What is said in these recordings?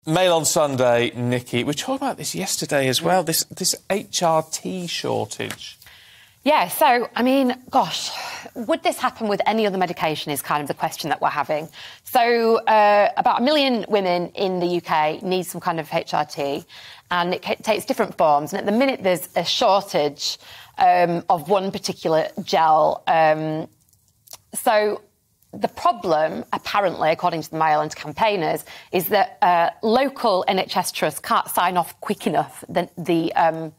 Mail on Sunday, Nikki. We were talking about this yesterday as well, this HRT shortage. Yeah, so, I mean, gosh, would this happen with any other medication is kind of the question that we're having. So about 1 million women in the UK need some kind of HRT, and it takes different forms. And at the minute, there's a shortage of one particular gel. So the problem, apparently, according to the Mail and campaigners, is that local NHS trusts can't sign off quick enough the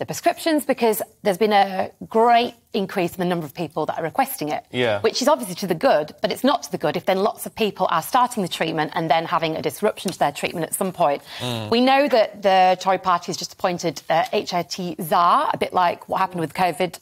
prescriptions, because there's been a great increase in the number of people that are requesting it, which is obviously to the good, but it's not to the good if then lots of people are starting the treatment and then having a disruption to their treatment at some point. We know that the Tory party has just appointed HRT czar, a bit like what happened with COVID,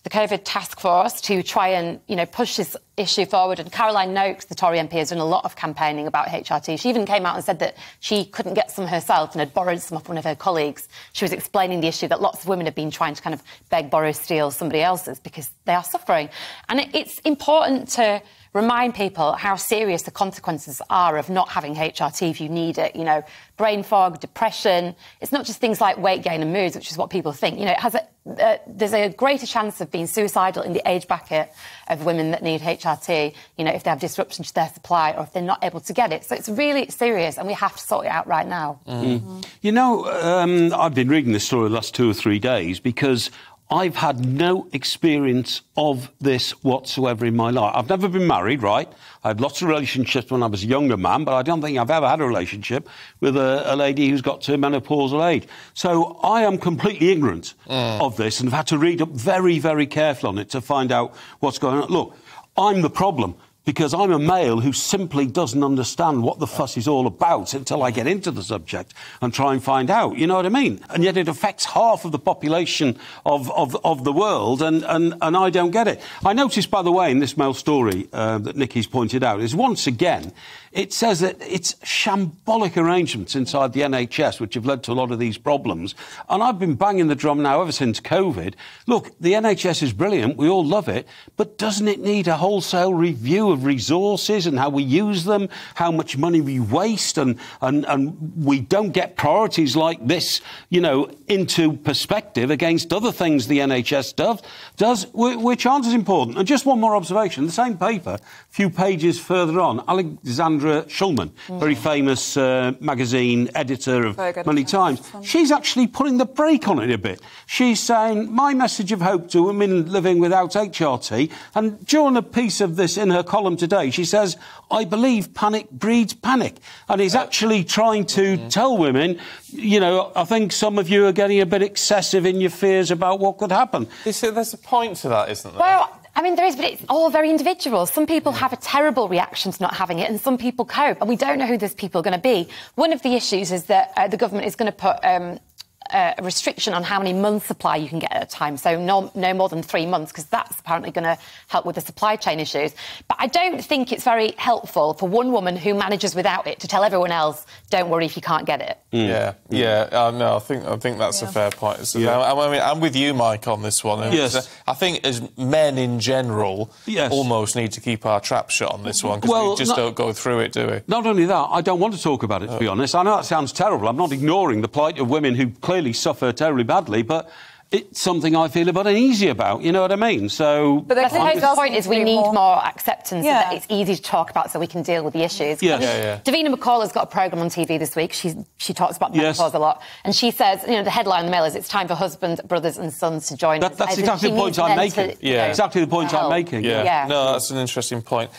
the COVID task force, to try and, push this issue forward. And Caroline Noakes, the Tory MP, has done a lot of campaigning about HRT. She even came out and said that she couldn't get some herself and had borrowed some off one of her colleagues. She was explaining the issue that lots of women have been trying to kind of beg, borrow, steal somebody else's because they are suffering. And it's important to remind people how serious the consequences are of not having HRT if you need it. Brain fog, depression. It's not just things like weight gain and moods, which is what people think. There's a greater chance of being suicidal in the age bracket of women that need HRT, if they have disruption to their supply or if they're not able to get it. So it's really serious and we have to sort it out right now. I've been reading this story the last 2 or 3 days because I've had no experience of this whatsoever in my life. I've never been married, right? I had lots of relationships when I was a younger man, but I don't think I've ever had a relationship with a lady who's got to menopausal age. So I am completely ignorant of this and have had to read up very, very carefully on it to find out what's going on. Look, I'm the problem, because I'm a male who simply doesn't understand what the fuss is all about until I get into the subject and try and find out, you know what I mean? And yet it affects half of the population of the world, and I don't get it. I noticed, by the way, in this Mail story that Nikki's pointed out, is once again, it says that it's shambolic arrangements inside the NHS which have led to a lot of these problems. And I've been banging the drum now ever since COVID. Look, the NHS is brilliant, we all love it, but doesn't it need a wholesale review of resources and how we use them, how much money we waste, and we don't get priorities like this, into perspective against other things the NHS does, which aren't as important. And just one more observation. The same paper, a few pages further on, Alexandra Shulman, very famous magazine editor of many times, she's actually putting the brake on it a bit. She's saying, my message of hope to women living without HRT, and during a piece of this in her column today, she says, I believe panic breeds panic. And he's actually trying to tell women, I think some of you are getting a bit excessive in your fears about what could happen. There's a point to that, isn't there? Well, I mean, there is, but it's all very individual. Some people have a terrible reaction to not having it and some people cope, and we don't know who those people are going to be. One of the issues is that the government is going to put a restriction on how many months' supply you can get at a time, so no more than 3 months, because that's apparently going to help with the supply chain issues. But I don't think it's very helpful for one woman who manages without it to tell everyone else, don't worry if you can't get it. No, I think that's a fair point. I mean, I'm with you, Mike, on this one. Yes. I think as men in general almost need to keep our trap shut on this one, because we just don't go through it, do we? Not only that, I don't want to talk about it, to be honest. I know that sounds terrible. I'm not ignoring the plight of women who clearly suffer terribly badly, but it's something I feel a bit uneasy about, you know what I mean? So, but the point is we need more acceptance so that it's easy to talk about so we can deal with the issues. Davina McCall has got a programme on TV this week. She talks about menopause a lot. And she says, the headline in the Mail is, it's time for husbands, brothers and sons to join us. That's exactly the point I'm making. Exactly the point I'm making. No, that's an interesting point.